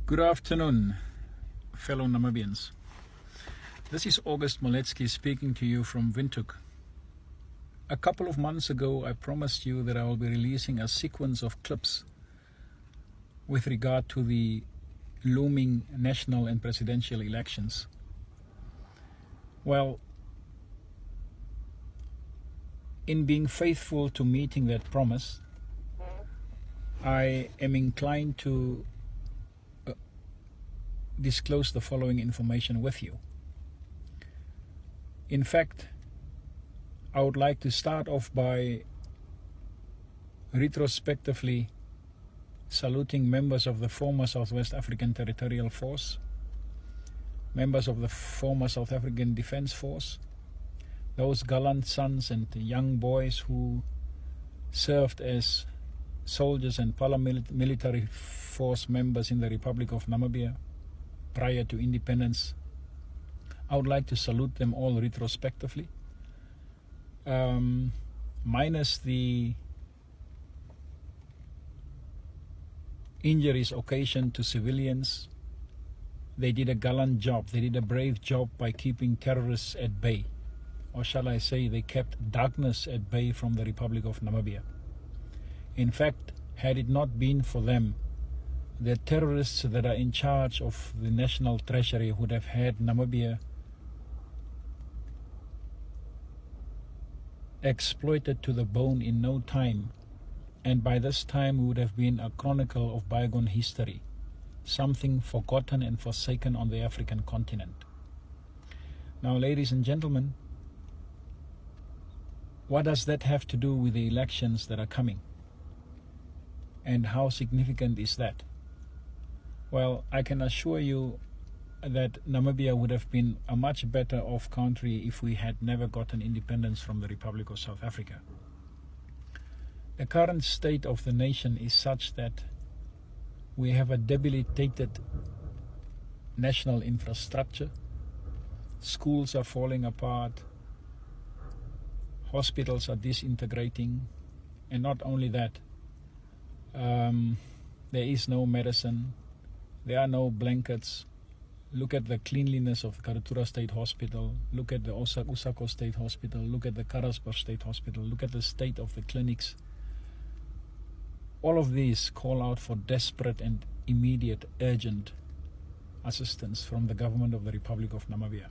Good afternoon, fellow Namibians. This is August Moletsky speaking to you from Windhoek. A couple of months ago, I promised you that I will be releasing a sequence of clips with regard to the looming national and presidential elections. Well, in being faithful to meeting that promise, I am inclined to disclose the following information with you. In fact, I would like to start off by retrospectively saluting members of the former Southwest African Territorial Force, members of the former South African Defence Force, those gallant sons and young boys who served as soldiers and paramilitary force members in the Republic of Namibia prior to independence. I would like to salute them all retrospectively, minus the injuries occasioned to civilians. They did a gallant job, they did a brave job by keeping terrorists at bay, or shall I say they kept darkness at bay from the Republic of Namibia. In fact, had it not been for them, the terrorists that are in charge of the national treasury would have had Namibia exploited to the bone in no time, and by this time we would have been a chronicle of bygone history, something forgotten and forsaken on the African continent. Now, ladies and gentlemen, what does that have to do with the elections that are coming? And how significant is that? Well, I can assure you that Namibia would have been a much better off country if we had never gotten independence from the Republic of South Africa. The current state of the nation is such that we have a debilitated national infrastructure. Schools are falling apart. Hospitals are disintegrating. And not only that, there is no medicine. There are no blankets. Look at the cleanliness of the Karatura State Hospital. Look at the Usako State Hospital. Look at the Karasburg State Hospital. Look at the state of the clinics. All of these call out for desperate and immediate, urgent assistance from the government of the Republic of Namibia.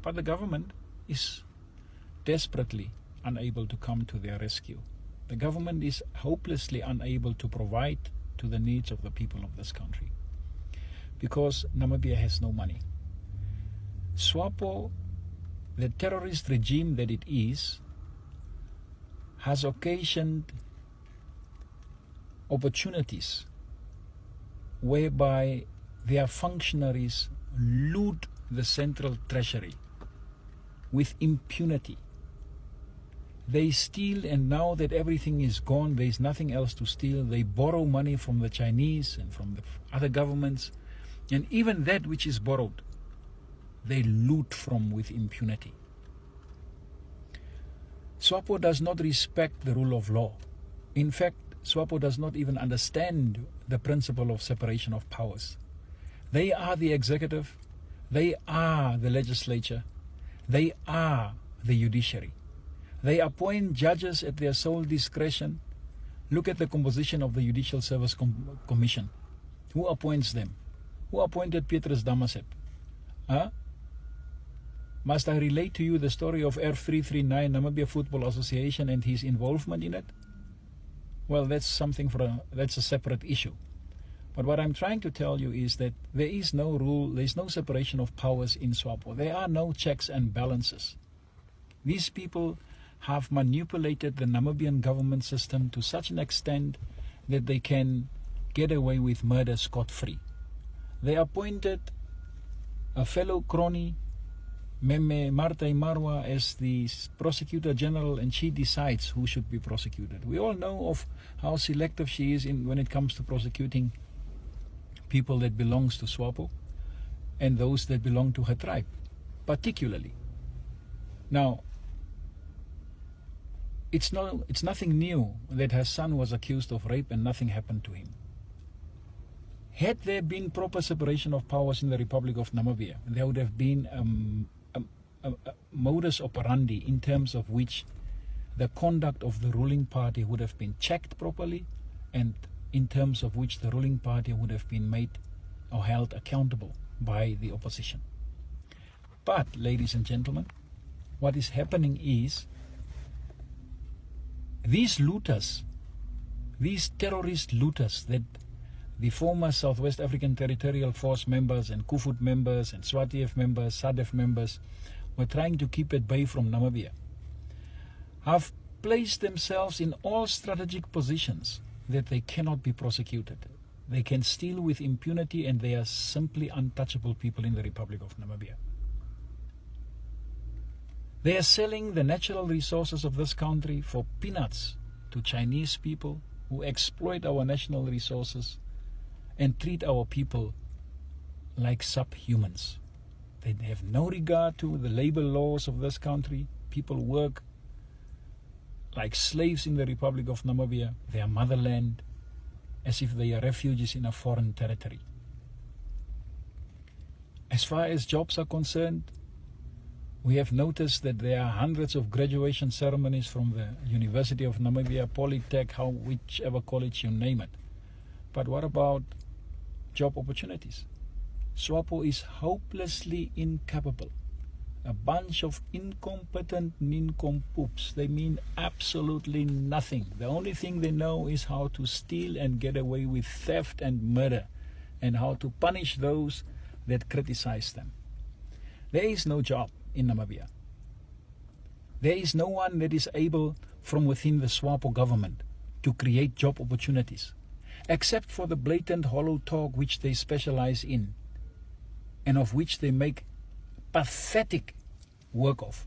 But the government is desperately unable to come to their rescue. The government is hopelessly unable to provide to the needs of the people of this country, because Namibia has no money. SWAPO, the terrorist regime that it is, has occasioned opportunities whereby their functionaries loot the central treasury with impunity. They steal, and now that everything is gone, there is nothing else to steal. They borrow money from the Chinese and from the other governments, and even that which is borrowed, they loot from with impunity. SWAPO does not respect the rule of law. In fact, SWAPO does not even understand the principle of separation of powers. They are the executive, they are the legislature, they are the judiciary. They appoint judges at their sole discretion. Look at the composition of the Judicial Service Commission. Who appoints them? Who appointed Petrus Damasep? Must I relate to you the story of R339 Namibia Football Association and his involvement in it? Well, that's that's a separate issue. But what I'm trying to tell you is that there is no rule, there is no separation of powers in SWAPO. There are no checks and balances. These people have manipulated the Namibian government system to such an extent that they can get away with murder scot-free. They appointed a fellow crony, Meme Marta Marwa, as the prosecutor general, and she decides who should be prosecuted. We all know of how selective she is when it comes to prosecuting people that belongs to SWAPO and those that belong to her tribe, particularly. Now, it's nothing new that her son was accused of rape and nothing happened to him. Had there been proper separation of powers in the Republic of Namibia, there would have been a modus operandi in terms of which the conduct of the ruling party would have been checked properly, and in terms of which the ruling party would have been made or held accountable by the opposition. But, ladies and gentlemen, what is happening is these looters, these terrorist looters that the former Southwest African Territorial Force members and KUFUT members and SWATF members, SADF members were trying to keep at bay from Namibia, have placed themselves in all strategic positions that they cannot be prosecuted. They can steal with impunity, and they are simply untouchable people in the Republic of Namibia. They are selling the natural resources of this country for peanuts to Chinese people who exploit our national resources and treat our people like subhumans. They have no regard to the labor laws of this country. People work like slaves in the Republic of Namibia, their motherland, as if they are refugees in a foreign territory. As far as jobs are concerned, we have noticed that there are hundreds of graduation ceremonies from the University of Namibia, Polytech, whichever college you name it. But what about job opportunities? SWAPO is hopelessly incapable. A bunch of incompetent nincompoops. They mean absolutely nothing. The only thing they know is how to steal and get away with theft and murder, and how to punish those that criticize them. There is no job in Namibia. There is no one that is able from within the SWAPO government to create job opportunities, except for the blatant hollow talk which they specialize in, and of which they make pathetic work of.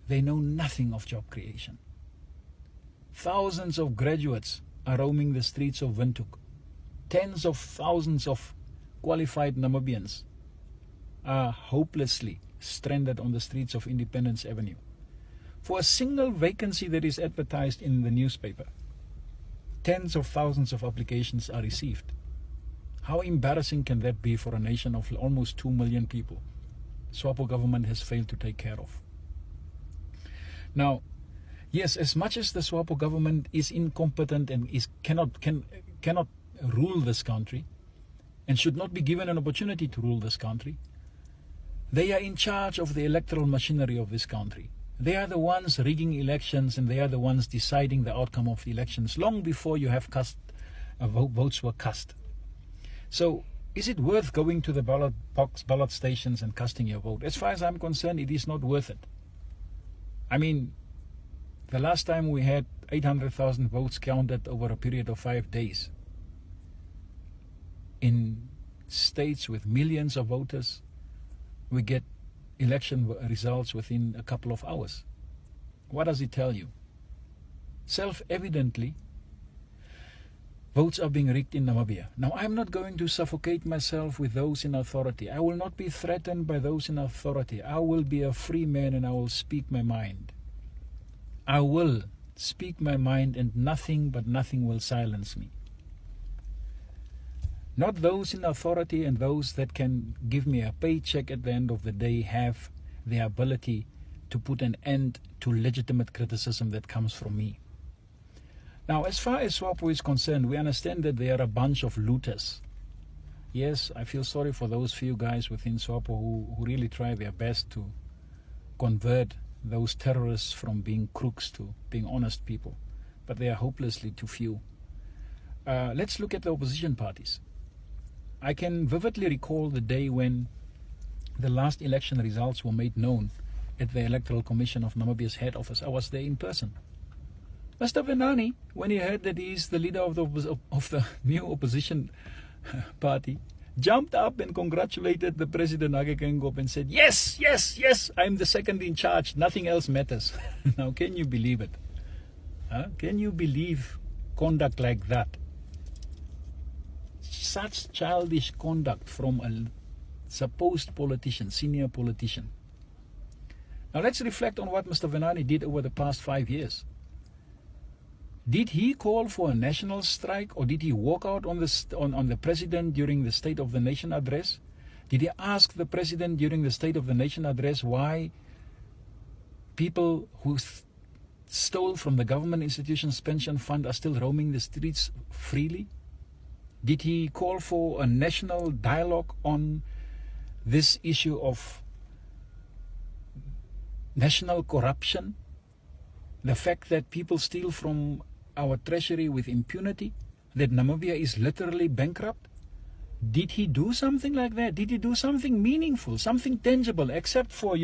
They know nothing of job creation. Thousands of graduates are roaming the streets of Windhoek. Tens of thousands of qualified Namibians are hopelessly stranded on the streets of Independence Avenue. For a single vacancy that is advertised in the newspaper, tens of thousands of applications are received. How embarrassing can that be for a nation of almost 2 million people? SWAPO government has failed to take care of. Now, yes, as much as the SWAPO government is incompetent and cannot rule this country, and should not be given an opportunity to rule this country, they are in charge of the electoral machinery of this country. They are the ones rigging elections, and they are the ones deciding the outcome of the elections long before you have votes were cast. So, is it worth going to the ballot stations and casting your vote? As far as I'm concerned, it is not worth it. I mean, the last time we had 800,000 votes counted over a period of 5 days in states with millions of voters, we get election results within a couple of hours. What does it tell you? Self-evidently, votes are being rigged in Namibia. Now, I'm not going to suffocate myself with those in authority. I will not be threatened by those in authority. I will be a free man, and I will speak my mind. I will speak my mind, and nothing but nothing will silence me. Not those in authority and those that can give me a paycheck at the end of the day have the ability to put an end to legitimate criticism that comes from me. Now, as far as SWAPO is concerned, we understand that they are a bunch of looters. Yes, I feel sorry for those few guys within SWAPO who really try their best to convert those terrorists from being crooks to being honest people. But they are hopelessly too few. Let's look at the opposition parties. I can vividly recall the day when the last election results were made known at the Electoral Commission of Namibia's head office. I was there in person. Mr. Venani, when he heard that he is the leader of the new opposition party, jumped up and congratulated the President Agekengop and said, yes, yes, yes, I'm the second in charge. Nothing else matters. Now, can you believe it? Can you believe conduct like that? Such childish conduct from a supposed politician, senior politician. Now let's reflect on what Mr. Venani did over the past 5 years. Did he call for a national strike, or did he walk out on the president during the State of the Nation address? Did he ask the president during the State of the Nation address why people who stole from the government institutions' pension fund are still roaming the streets freely? Did he call for a national dialogue on this issue of national corruption? The fact that people steal from our treasury with impunity? That Namibia is literally bankrupt? Did he do something like that? Did he do something meaningful, something tangible, except for,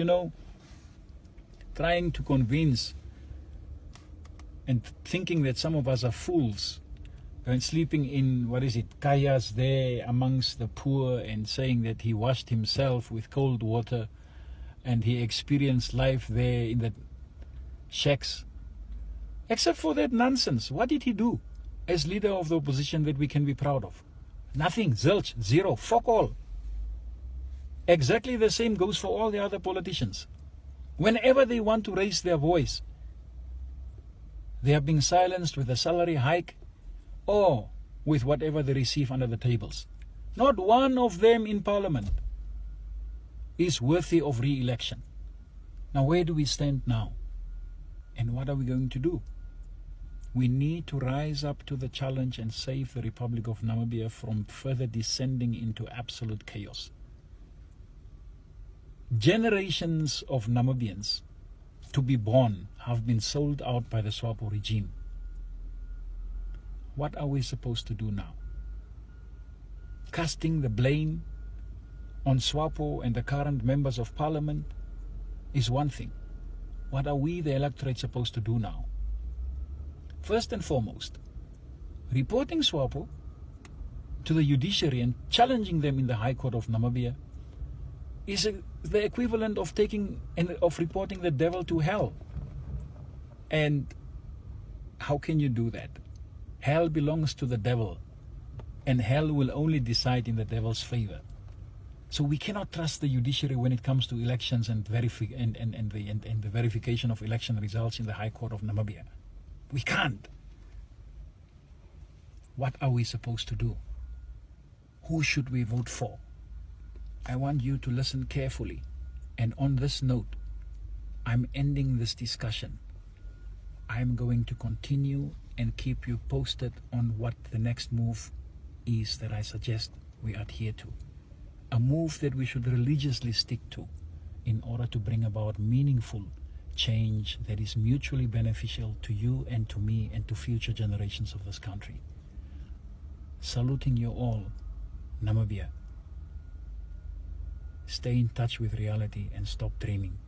trying to convince and thinking that some of us are fools and sleeping in, kayas there amongst the poor, and saying that he washed himself with cold water and he experienced life there in the shacks? Except for that nonsense, what did he do as leader of the opposition that we can be proud of? Nothing, zilch, zero, fuck all. Exactly the same goes for all the other politicians. Whenever they want to raise their voice, they are being silenced with a salary hike or with whatever they receive under the tables. Not one of them in Parliament is worthy of re-election. Now, where do we stand now? And what are we going to do? We need to rise up to the challenge and save the Republic of Namibia from further descending into absolute chaos. Generations of Namibians to be born have been sold out by the SWAPO regime. What are we supposed to do now? Casting the blame on SWAPO and the current members of Parliament is one thing. What are we, the electorate, supposed to do now? First and foremost, reporting SWAPO to the judiciary and challenging them in the High Court of Namibia is the equivalent of reporting the devil to hell. And how can you do that? Hell belongs to the devil, and hell will only decide in the devil's favor. So we cannot trust the judiciary when it comes to elections and the verification of election results in the High Court of Namibia. We can't. What are we supposed to do? Who should we vote for? I want you to listen carefully. And on this note, I'm ending this discussion. I'm going to continue and keep you posted on what the next move is that I suggest we adhere to. A move that we should religiously stick to in order to bring about meaningful change that is mutually beneficial to you and to me and to future generations of this country. Saluting you all, Namibia. Stay in touch with reality and stop dreaming.